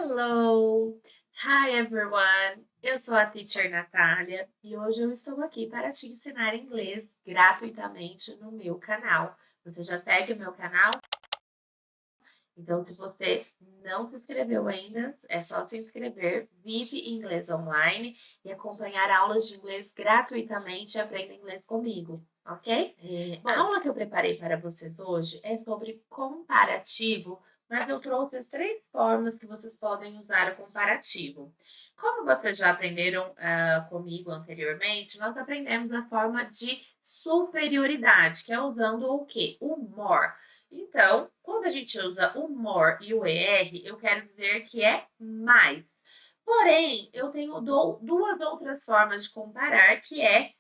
Hello! Hi everyone! Eu sou a Teacher Natália e hoje eu estou aqui para te ensinar inglês gratuitamente no meu canal. Você já segue o meu canal? Então, se você não se inscreveu ainda, é só se inscrever, Vive Inglês Online e acompanhar aulas de inglês gratuitamente e aprenda inglês comigo, ok? A aula que eu preparei para vocês hoje é sobre comparativo, mas eu trouxe as 3 formas que vocês podem usar o comparativo. Como vocês já aprenderam comigo anteriormente, nós aprendemos a forma de superioridade, que é usando o quê? O more. Então, quando a gente usa o more e o er, eu quero dizer que é mais. Porém, eu tenho duas outras formas de comparar, que é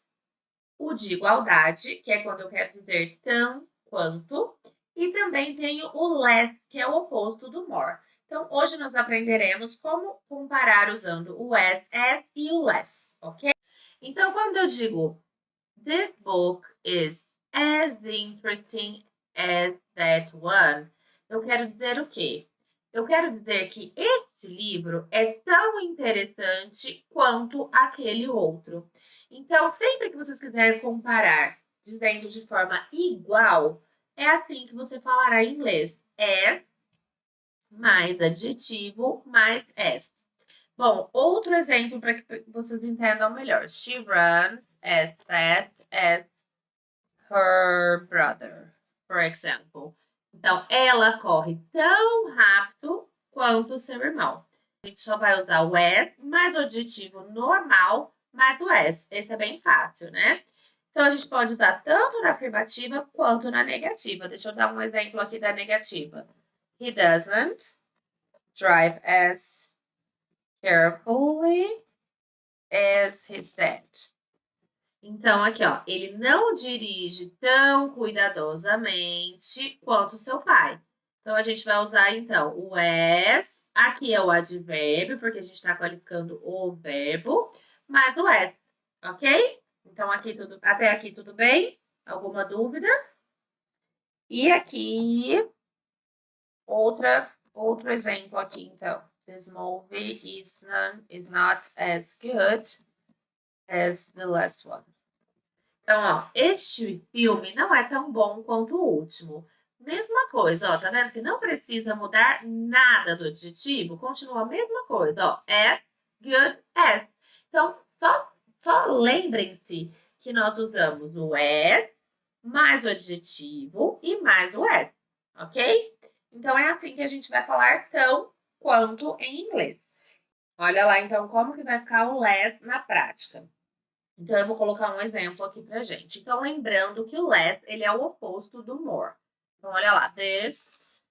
o de igualdade, que é quando eu quero dizer tão quanto, e também tenho o less, que é o oposto do more. Então, hoje nós aprenderemos como comparar usando o as e o less, ok? Então, quando eu digo this book is as interesting as that one, eu quero dizer o quê? Eu quero dizer que esse livro é tão interessante quanto aquele outro. Então, sempre que vocês quiserem comparar, dizendo de forma igual, é assim que você falará em inglês. As mais adjetivo mais as. Bom, outro exemplo para que vocês entendam melhor. She runs as fast as her brother, for example. Então, ela corre tão rápido quanto o seu irmão. A gente só vai usar o as mais o adjetivo normal mais o as. Esse é bem fácil, né? Então, a gente pode usar tanto na afirmativa quanto na negativa. Deixa eu dar um exemplo aqui da negativa. He doesn't drive as carefully as his dad. Então, aqui, ó, ele não dirige tão cuidadosamente quanto seu pai. Então, a gente vai usar, então, o as, aqui é o advérbio, porque a gente está qualificando o verbo, mais o as, ok? Então, até aqui tudo bem? Alguma dúvida? E aqui, outro exemplo aqui, então. This movie is not as good as the last one. Então, ó, este filme não é tão bom quanto o último. Mesma coisa, ó, tá vendo que não precisa mudar nada do adjetivo? Continua a mesma coisa, ó, as good as. Então, só lembrem-se que nós usamos o as mais o adjetivo e mais o as, ok? Então, é assim que a gente vai falar tão quanto em inglês. Olha lá, então, como que vai ficar o less na prática. Então, eu vou colocar um exemplo aqui pra gente. Então, lembrando que o less, ele é o oposto do more. Então, olha lá. This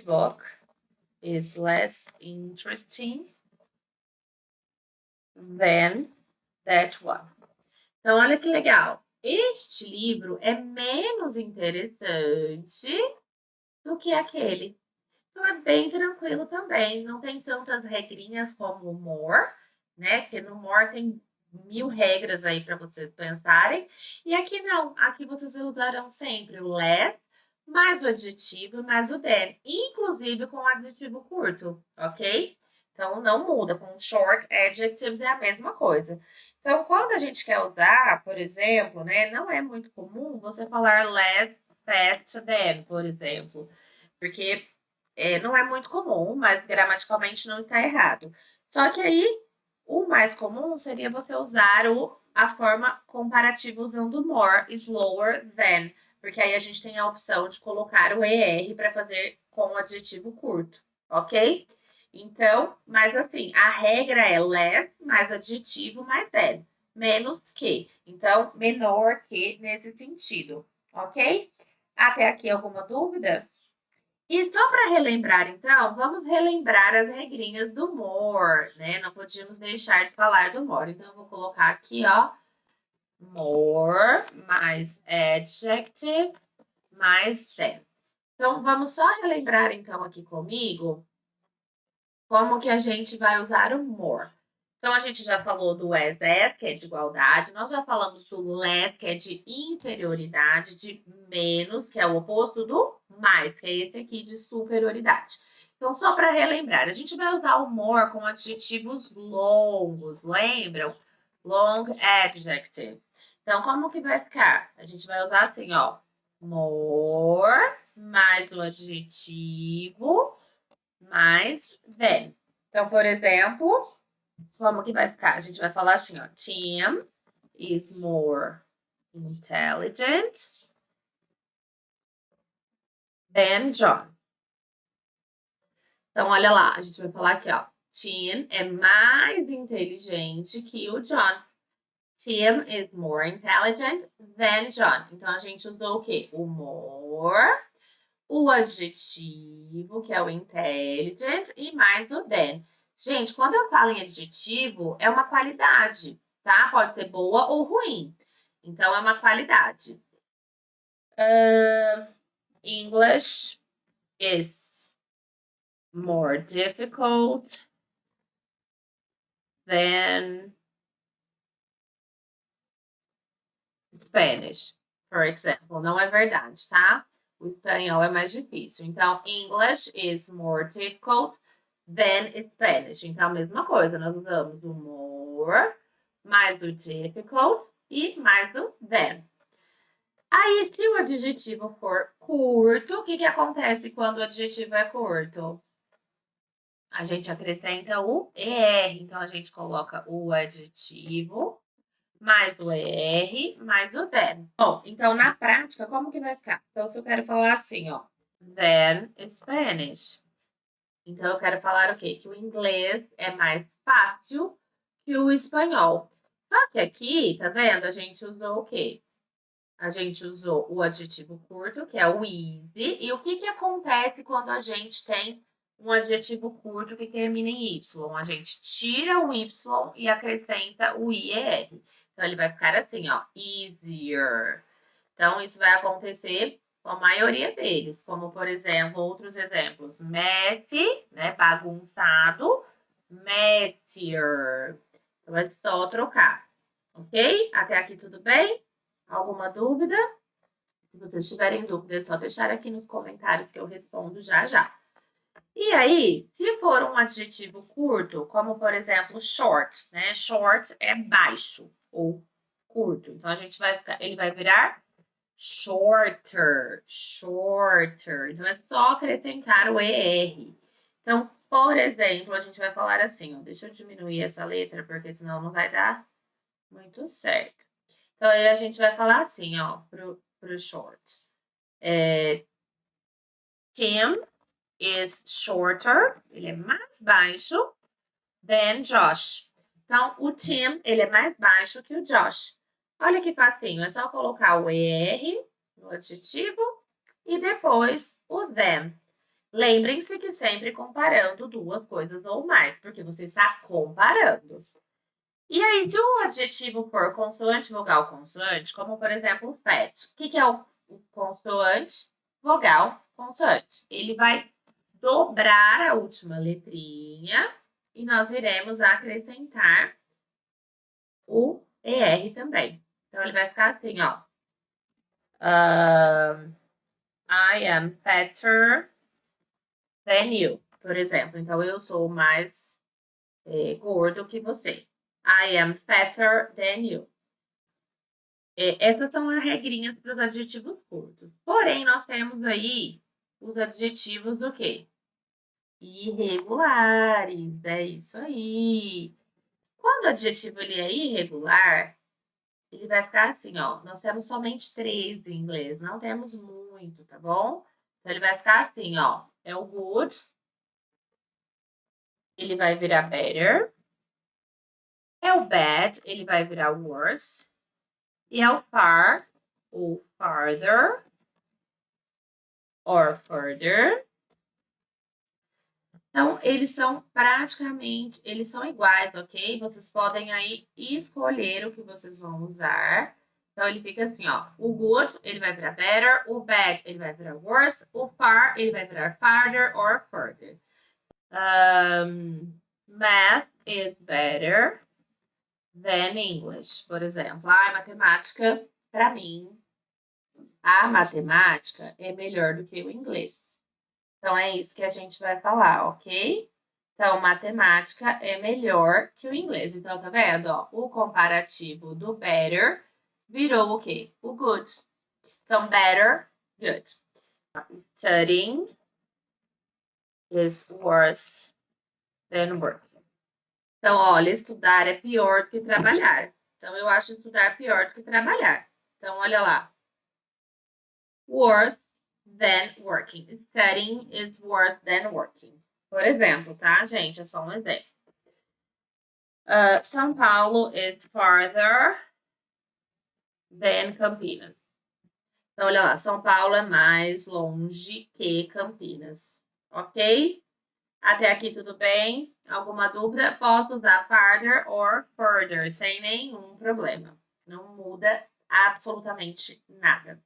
book is less interesting than that one. Então, olha que legal. Este livro é menos interessante do que aquele. Então, é bem tranquilo também. Não tem tantas regrinhas como o more, né? Porque no more tem 1000 regras aí para vocês pensarem. E aqui não. Aqui vocês usarão sempre o less, mais o adjetivo, mais o than. Inclusive com o adjetivo curto, ok? Então, não muda. Com short adjectives é a mesma coisa. Então, quando a gente quer usar, por exemplo, né? Não é muito comum você falar less fast than, por exemplo. Porque não é muito comum, mas gramaticalmente não está errado. Só que aí, o mais comum seria você usar a forma comparativa usando more, slower than, porque aí a gente tem a opção de colocar o ER para fazer com o adjetivo curto, ok? Então, mas assim, a regra é less mais adjetivo mais than, menos que. Então, menor que nesse sentido, ok? Até aqui alguma dúvida? E só para relembrar, então, vamos relembrar as regrinhas do more, né? Não podíamos deixar de falar do more. Então, eu vou colocar aqui, ó, more mais adjective mais than. Então, vamos só relembrar, então, aqui comigo, como que a gente vai usar o more. Então, a gente já falou do as, que é de igualdade. Nós já falamos do less, que é de inferioridade, de menos, que é o oposto do mais, que é esse aqui de superioridade. Então, só para relembrar, a gente vai usar o more com adjetivos longos, lembram? Long adjectives. Então, como que vai ficar? A gente vai usar assim, ó, more, mais o adjetivo, mais than. Então, por exemplo, como que vai ficar? A gente vai falar assim, ó, Tim is more intelligent than John. Então, olha lá, a gente vai falar aqui, ó. Tim é mais inteligente que o John. Tim is more intelligent than John. Então, a gente usou o quê? O more, o adjetivo, que é o intelligent, e mais o than. Gente, quando eu falo em adjetivo, é uma qualidade, tá? Pode ser boa ou ruim. Então, é uma qualidade. English is more difficult than Spanish, for example. Não é verdade, tá? O espanhol é mais difícil. Então, English is more difficult than Spanish. Então, a mesma coisa, nós usamos o more, mais o difficult e mais o than. Aí, se o adjetivo for curto, o que acontece quando o adjetivo é curto? A gente acrescenta o ER. Então, a gente coloca o adjetivo mais o ER, mais o than. Bom, então na prática, como que vai ficar? Então, se eu quero falar assim, ó, than Spanish. Então, eu quero falar o quê? Que o inglês é mais fácil que o espanhol. Só que aqui, tá vendo? A gente usou o quê? A gente usou o adjetivo curto, que é o easy. E o que acontece quando a gente tem um adjetivo curto que termina em Y? A gente tira o Y e acrescenta o IER. Então, ele vai ficar assim, ó, easier. Então, isso vai acontecer com a maioria deles, como, por exemplo, outros exemplos. Messy, né, bagunçado, messier. Então, é só trocar, ok? Até aqui tudo bem? Alguma dúvida? Se vocês tiverem dúvida, é só deixar aqui nos comentários que eu respondo já já. E aí, se for um adjetivo curto, como por exemplo short, né? Short é baixo ou curto. Então a gente vai ficar, ele vai virar shorter, shorter. Então é só acrescentar o ER. Então, por exemplo, a gente vai falar assim, ó, deixa eu diminuir essa letra porque senão não vai dar muito certo. Então aí a gente vai falar assim, ó, pro short. Tim is shorter, ele é mais baixo than Josh. Então, o Tim, ele é mais baixo que o Josh. Olha que facinho, é só colocar o ER no adjetivo e depois o than. Lembrem-se que sempre comparando duas coisas ou mais, porque você está comparando. E aí, se o adjetivo for consoante, vogal, consoante, como por exemplo, fat. O que é o consoante, vogal, consoante? Ele vai dobrar a última letrinha e nós iremos acrescentar o ER também. Então, ele vai ficar assim, ó. I am fatter than you, por exemplo. Então, eu sou mais gordo que você. I am fatter than you. Essas são as regrinhas para os adjetivos curtos. Porém, nós temos aí os adjetivos o quê? Irregulares, é isso aí. Quando o adjetivo ele é irregular, ele vai ficar assim, ó. Nós temos somente 3 em inglês, não temos muito, tá bom? Então, ele vai ficar assim, ó. É o good, ele vai virar better. É o bad, ele vai virar worse. E é o far, ou farther, or further. Então, eles são praticamente, eles são iguais, ok? Vocês podem aí escolher o que vocês vão usar. Então, ele fica assim, ó. O good, ele vai virar better. O bad, ele vai virar worse. O far, ele vai virar farther or further. Math is better than English, por exemplo. Matemática, para mim, a matemática é melhor do que o inglês. Então, é isso que a gente vai falar, ok? Então, matemática é melhor que o inglês. Então, tá vendo? Ó, o comparativo do better virou o quê? O good. Então, better, good. Studying is worse than working. Então, olha, estudar é pior do que trabalhar. Então, eu acho estudar pior do que trabalhar. Então, olha lá. Worse than working. Studying is worse than working. Por exemplo, tá, gente? É só um exemplo. São Paulo is farther than Campinas. Então, olha lá. São Paulo é mais longe que Campinas. Ok? Até aqui tudo bem? Alguma dúvida? Posso usar farther or further sem nenhum problema. Não muda absolutamente nada.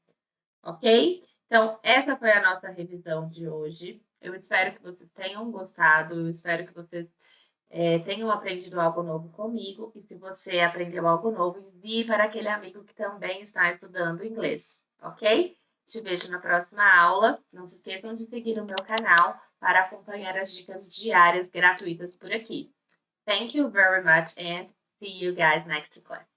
Ok? Então, essa foi a nossa revisão de hoje. Eu espero que vocês tenham gostado. Eu espero que vocês tenham aprendido algo novo comigo. E se você aprendeu algo novo, envie para aquele amigo que também está estudando inglês. Ok? Te vejo na próxima aula. Não se esqueçam de seguir o meu canal para acompanhar as dicas diárias gratuitas por aqui. Thank you very much and see you guys next class.